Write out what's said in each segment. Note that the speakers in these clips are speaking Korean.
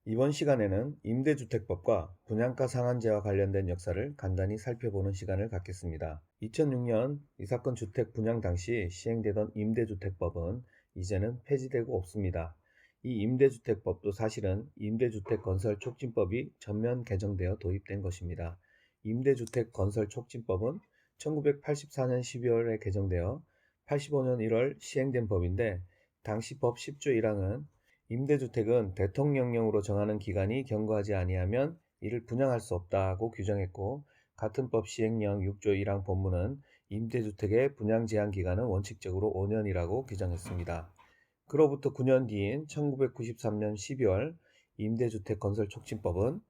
이번 시간에는 임대주택법과 분양가 상한제와 관련된 역사를 간단히 살펴보는 시간을 갖겠습니다. 2006년 이 사건 주택 분양 당시 시행되던 임대주택법은 이제는 폐지되고 없습니다. 이 임대주택법도 사실은 임대주택건설촉진법이 전면 개정되어 도입된 것입니다. 임대주택건설촉진법은 1984년 12월에 개정되어 85년 1월 시행된 법인데, 당시 법 10조 1항은 임대주택은 대통령령으로 정하는 기간이 경과하지 아니하면 이를 분양할 수 없다고 규정했고, 같은 법 시행령 6조 1항 본문은 임대주택의 분양 제한 기간은 원칙적으로 5년이라고 규정했습니다. 그로부터 9년 뒤인 1993년 12월 임대주택건설촉진법은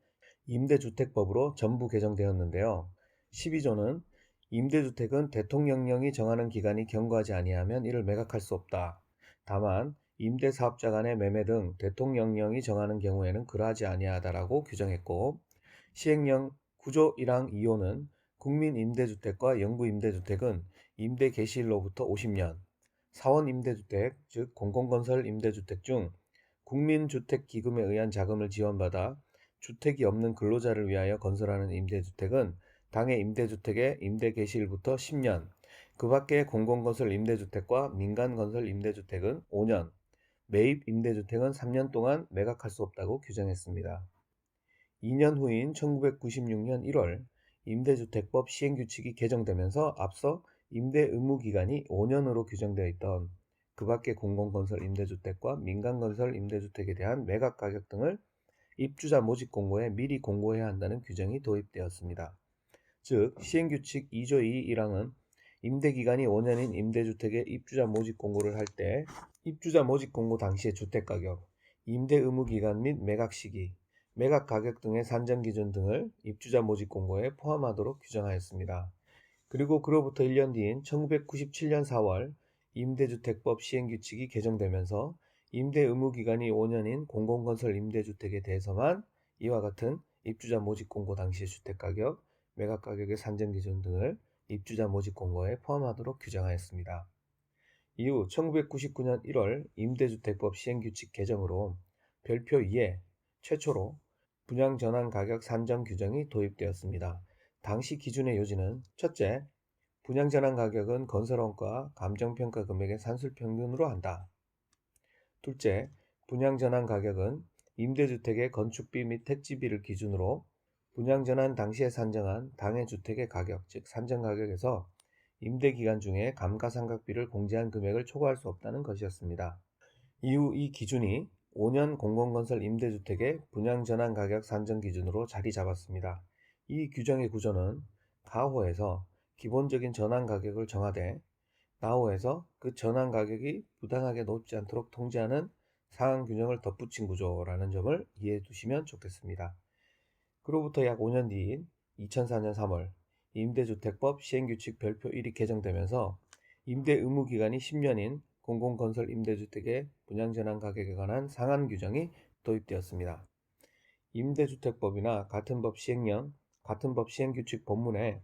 임대주택법으로 전부 개정되었는데요. 12조는 임대주택은 대통령령이 정하는 기간이 경과하지 아니하면 이를 매각할 수 없다. 다만 임대사업자 간의 매매 등 대통령령이 정하는 경우에는 그러하지 아니하다라고 규정했고, 시행령 9조 1항 2호는 국민임대주택과 영구임대주택은 임대 개시일로부터 50년, 사원임대주택 즉 공공건설 임대주택 중 국민주택기금에 의한 자금을 지원받아 주택이 없는 근로자를 위하여 건설하는 임대주택은 당해 임대주택의 임대 개시일부터 10년, 그 밖의 공공건설 임대주택과 민간건설 임대주택은 5년, 매입 임대주택은 3년 동안 매각할 수 없다고 규정했습니다. 2년 후인 1996년 1월 임대주택법 시행규칙이 개정되면서 앞서 임대 의무기간이 5년으로 규정되어 있던 그 밖의 공공건설 임대주택과 민간건설 임대주택에 대한 매각가격 등을 입주자 모집공고에 미리 공고해야 한다는 규정이 도입되었습니다. 즉 시행규칙 2조 2 1항은 임대기간이 5년인 임대주택의 입주자 모집공고를 할 때 입주자 모집공고 당시의 주택가격, 임대의무기간 및 매각시기, 매각가격 등의 산정기준 등을 입주자 모집공고에 포함하도록 규정하였습니다. 그리고 그로부터 1년 뒤인 1997년 4월 임대주택법 시행규칙이 개정되면서 임대의무기간이 5년인 공공건설 임대주택에 대해서만 이와 같은 입주자 모집공고 당시의 주택가격, 매각가격의 산정기준 등을 입주자 모집공고에 포함하도록 규정하였습니다. 이후 1999년 1월 임대주택법 시행규칙 개정으로 별표 2에 최초로 분양전환가격 산정 규정이 도입되었습니다. 당시 기준의 요지는 첫째, 분양전환가격은 건설원가 감정평가 금액의 산술평균으로 한다. 둘째, 분양전환가격은 임대주택의 건축비 및 택지비를 기준으로 분양전환 당시에 산정한 당해 주택의 가격, 즉 산정가격에서 임대기간 중에 감가상각비를 공제한 금액을 초과할 수 없다는 것이었습니다. 이후 이 기준이 5년 공공건설 임대주택의 분양전환가격 산정 기준으로 자리 잡았습니다. 이 규정의 구조는 가호에서 기본적인 전환가격을 정하되 나호에서 그 전환가격이 부당하게 높지 않도록 통제하는 상한 규정을 덧붙인 구조라는 점을 이해해 두시면 좋겠습니다. 그로부터 약 5년 뒤인 2004년 3월 임대주택법 시행규칙 별표 1이 개정되면서 임대 의무기간이 10년인 공공건설 임대주택의 분양전환 가격에 관한 상한 규정이 도입되었습니다. 임대주택법이나 같은 법 시행령, 같은 법 시행규칙 본문에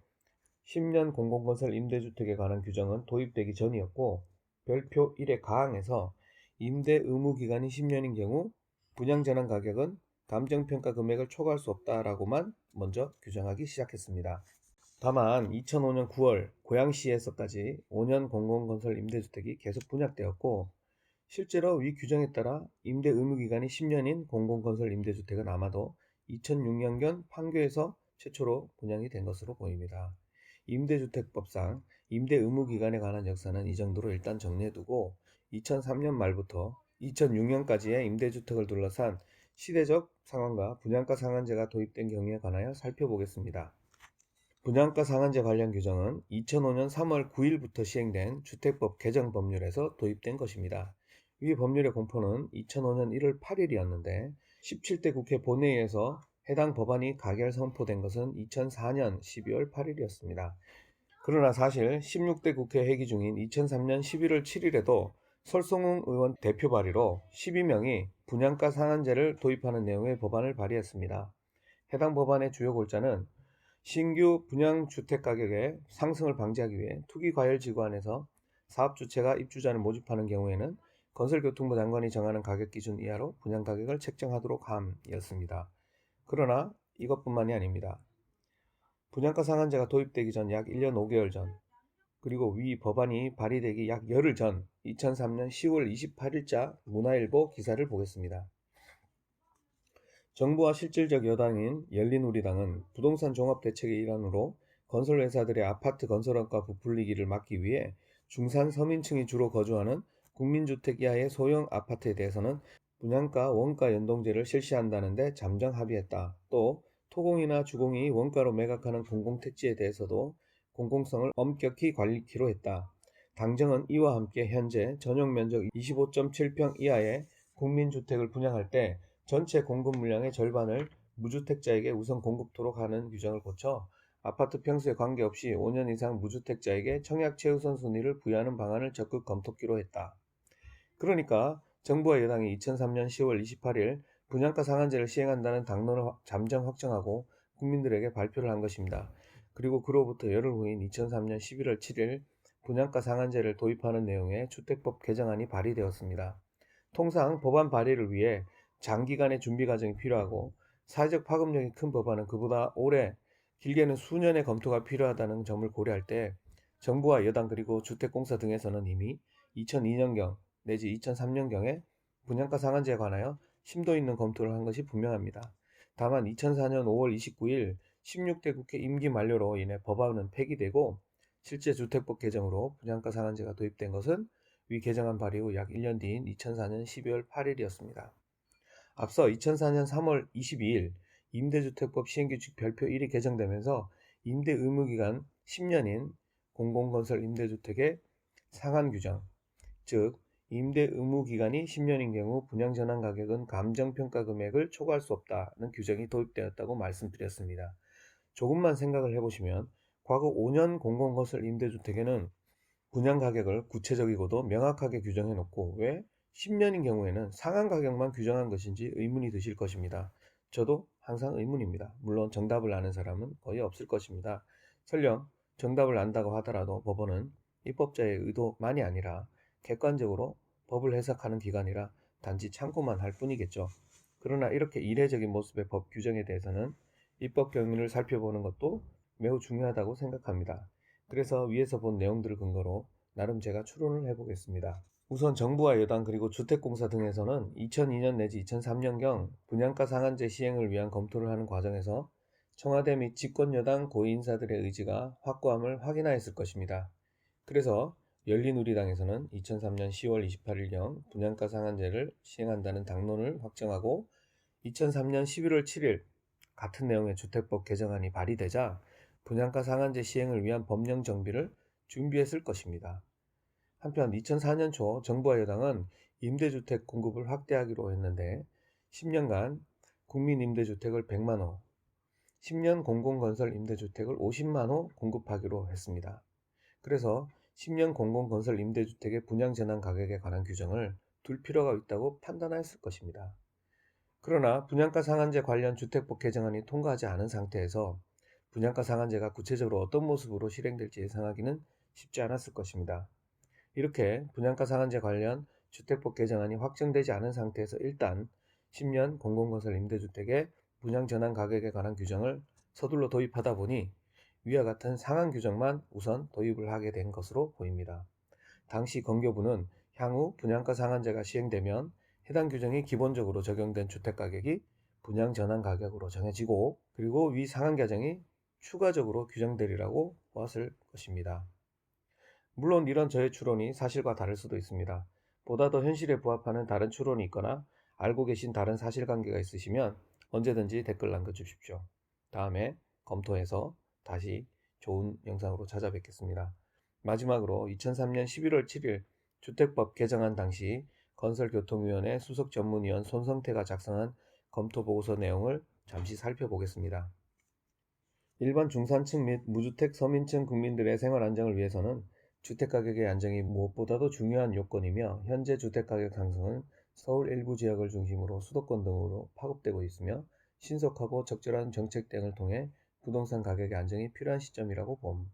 10년 공공건설 임대주택에 관한 규정은 도입되기 전이었고, 별표 1의 가항에서 임대 의무기간이 10년인 경우 분양전환 가격은 감정평가 금액을 초과할 수 없다라고만 먼저 규정하기 시작했습니다. 다만 2005년 9월 고양시에서까지 5년 공공건설 임대주택이 계속 분양되었고, 실제로 위 규정에 따라 임대 의무기간이 10년인 공공건설 임대주택은 아마도 2006년경 판교에서 최초로 분양이 된 것으로 보입니다. 임대주택법상 임대 의무기간에 관한 역사는 이 정도로 일단 정리해두고 2003년 말부터 2006년까지의 임대주택을 둘러싼 시대적 상황과 분양가 상한제가 도입된 경우에 관하여 살펴보겠습니다. 분양가 상한제 관련 규정은 2005년 3월 9일부터 시행된 주택법 개정 법률에서 도입된 것입니다. 위 법률의 공포는 2005년 1월 8일이었는데 17대 국회 본회의에서 해당 법안이 가결 선포된 것은 2004년 12월 8일이었습니다. 그러나 사실 16대 국회 회기 중인 2003년 11월 7일에도 설송웅 의원 대표 발의로 12명이 분양가 상한제를 도입하는 내용의 법안을 발의했습니다. 해당 법안의 주요 골자는 신규 분양주택가격의 상승을 방지하기 위해 투기과열지구 안에서 사업주체가 입주자를 모집하는 경우에는 건설교통부 장관이 정하는 가격 기준 이하로 분양가격을 책정하도록 함이었습니다. 그러나 이것뿐만이 아닙니다. 분양가 상한제가 도입되기 전 약 1년 5개월 전, 그리고 위 법안이 발의되기 약 열흘 전 2003년 10월 28일자 문화일보 기사를 보겠습니다. 정부와 실질적 여당인 열린우리당은 부동산 종합대책의 일환으로 건설회사들의 아파트 건설원가 부풀리기를 막기 위해 중산 서민층이 주로 거주하는 국민주택 이하의 소형 아파트에 대해서는 분양가 원가 연동제를 실시한다는데 잠정 합의했다. 또 토공이나 주공이 원가로 매각하는 공공택지에 대해서도 공공성을 엄격히 관리키로 했다. 당정은 이와 함께 현재 전용 면적 25.7평 이하의 국민주택을 분양할 때 전체 공급 물량의 절반을 무주택자에게 우선 공급토록 하는 규정을 고쳐 아파트 평수에 관계없이 5년 이상 무주택자에게 청약 최우선 순위를 부여하는 방안을 적극 검토키로 했다. 그러니까 정부와 여당이 2003년 10월 28일 분양가 상한제를 시행한다는 당론을 잠정 확정하고 국민들에게 발표를 한 것입니다. 그리고 그로부터 열흘 후인 2003년 11월 7일 분양가 상한제를 도입하는 내용의 주택법 개정안이 발의되었습니다. 통상 법안 발의를 위해 장기간의 준비 과정이 필요하고 사회적 파급력이 큰 법안은 그보다 오래, 길게는 수년의 검토가 필요하다는 점을 고려할 때 정부와 여당 그리고 주택공사 등에서는 이미 2002년경 내지 2003년경에 분양가 상한제에 관하여 심도 있는 검토를 한 것이 분명합니다. 다만 2004년 5월 29일 16대 국회 임기 만료로 인해 법안은 폐기되고 실제 주택법 개정으로 분양가 상한제가 도입된 것은 위 개정안 발의 후 약 1년 뒤인 2004년 12월 8일이었습니다. 앞서 2004년 3월 22일 임대주택법 시행규칙 별표 1이 개정되면서 임대 의무기간 10년인 공공건설 임대주택의 상한 규정, 즉 임대 의무 기간이 10년인 경우 분양 전환 가격은 감정평가 금액을 초과할 수 없다는 규정이 도입되었다고 말씀드렸습니다. 조금만 생각을 해보시면 과거 5년 공공건설 임대주택에는 분양 가격을 구체적이고도 명확하게 규정해 놓고 왜 10년인 경우에는 상한 가격만 규정한 것인지 의문이 드실 것입니다. 저도 항상 의문입니다. 물론 정답을 아는 사람은 거의 없을 것입니다. 설령 정답을 안다고 하더라도 법원은 입법자의 의도만이 아니라 객관적으로 법을 해석하는 기관이라 단지 참고만 할 뿐이겠죠. 그러나 이렇게 이례적인 모습의 법 규정에 대해서는 입법 경위를 살펴보는 것도 매우 중요하다고 생각합니다. 그래서 위에서 본 내용들을 근거로 나름 제가 추론을 해보겠습니다. 우선 정부와 여당 그리고 주택공사 등에서는 2002년 내지 2003년경 분양가 상한제 시행을 위한 검토를 하는 과정에서 청와대 및 집권여당 고위인사들의 의지가 확고함을 확인하였을 것입니다. 그래서 열린우리당에서는 2003년 10월 28일경 분양가 상한제를 시행한다는 당론을 확정하고 2003년 11월 7일 같은 내용의 주택법 개정안이 발의되자 분양가 상한제 시행을 위한 법령 정비를 준비했을 것입니다. 한편 2004년 초 정부와 여당은 임대주택 공급을 확대하기로 했는데 10년간 국민임대주택을 100만호, 10년 공공건설 임대주택을 50만호 공급하기로 했습니다. 그래서 10년 공공건설 임대주택의 분양전환 가격에 관한 규정을 둘 필요가 있다고 판단하였을 것입니다. 그러나 분양가 상한제 관련 주택법 개정안이 통과하지 않은 상태에서 분양가 상한제가 구체적으로 어떤 모습으로 실행될지 예상하기는 쉽지 않았을 것입니다. 이렇게 분양가 상한제 관련 주택법 개정안이 확정되지 않은 상태에서 일단 10년 공공건설 임대주택의 분양전환 가격에 관한 규정을 서둘러 도입하다 보니 위와 같은 상한 규정만 우선 도입을 하게 된 것으로 보입니다. 당시 건교부는 향후 분양가 상한제가 시행되면 해당 규정이 기본적으로 적용된 주택가격이 분양전환 가격으로 정해지고 그리고 위 상한 규정이 추가적으로 규정되리라고 보았을 것입니다. 물론 이런 저의 추론이 사실과 다를 수도 있습니다. 보다 더 현실에 부합하는 다른 추론이 있거나 알고 계신 다른 사실관계가 있으시면 언제든지 댓글 남겨주십시오. 다음에 검토해서 다시 좋은 영상으로 찾아뵙겠습니다. 마지막으로 2003년 11월 7일 주택법 개정안 당시 건설교통위원회 수석전문위원 손성태가 작성한 검토보고서 내용을 잠시 살펴보겠습니다. 일반 중산층 및 무주택 서민층 국민들의 생활 안정을 위해서는 주택가격의 안정이 무엇보다도 중요한 요건이며 현재 주택가격 상승은 서울 일부 지역을 중심으로 수도권 등으로 파급되고 있으며 신속하고 적절한 정책 대응을 통해 부동산 가격의 안정이 필요한 시점이라고 봄.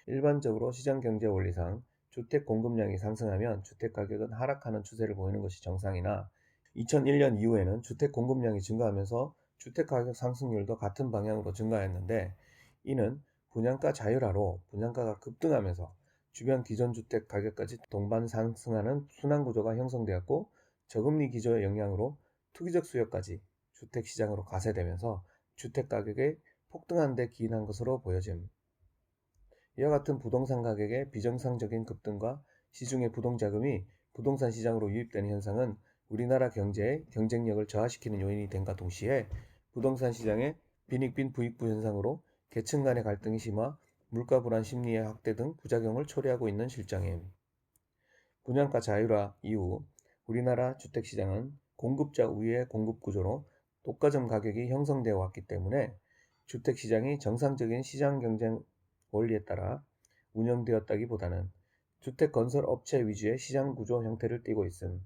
일반적으로 시장경제 원리상 주택 공급량이 상승하면 주택 가격은 하락하는 추세를 보이는 것이 정상이나 2001년 이후에는 주택 공급량이 증가하면서 주택 가격 상승률도 같은 방향으로 증가했는데, 이는 분양가 자율화로 분양가가 급등하면서 주변 기존 주택 가격까지 동반 상승하는 순환 구조가 형성되었고, 저금리 기조의 영향으로 투기적 수요까지 주택 시장으로 가세되면서 주택 가격이 폭등한 데 기인한 것으로 보여짐. 이와 같은 부동산 가격의 비정상적인 급등과 시중의 부동자금이 부동산 시장으로 유입되는 현상은 우리나라 경제의 경쟁력을 저하시키는 요인이 됨과 동시에 부동산 시장의 빈익빈 부익부 현상으로 계층 간의 갈등이 심화, 물가 불안 심리의 확대 등 부작용을 초래하고 있는 실정임. 분양가 자율화 이후 우리나라 주택시장은 공급자 우위의 공급 구조로 독과점 가격이 형성되어 왔기 때문에 주택시장이 정상적인 시장 경쟁 원리에 따라 운영되었다기보다는 주택 건설 업체 위주의 시장 구조 형태를 띠고 있음.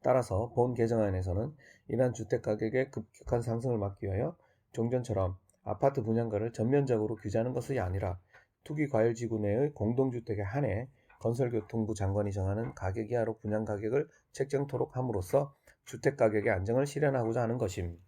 따라서 본 개정안에서는 이러한 주택 가격의 급격한 상승을 막기 위하여 종전처럼 아파트 분양가를 전면적으로 규제하는 것이 아니라 투기과열지구 내의 공동주택에 한해 건설교통부 장관이 정하는 가격 이하로 분양가격을 책정토록 함으로써 주택가격의 안정을 실현하고자 하는 것임.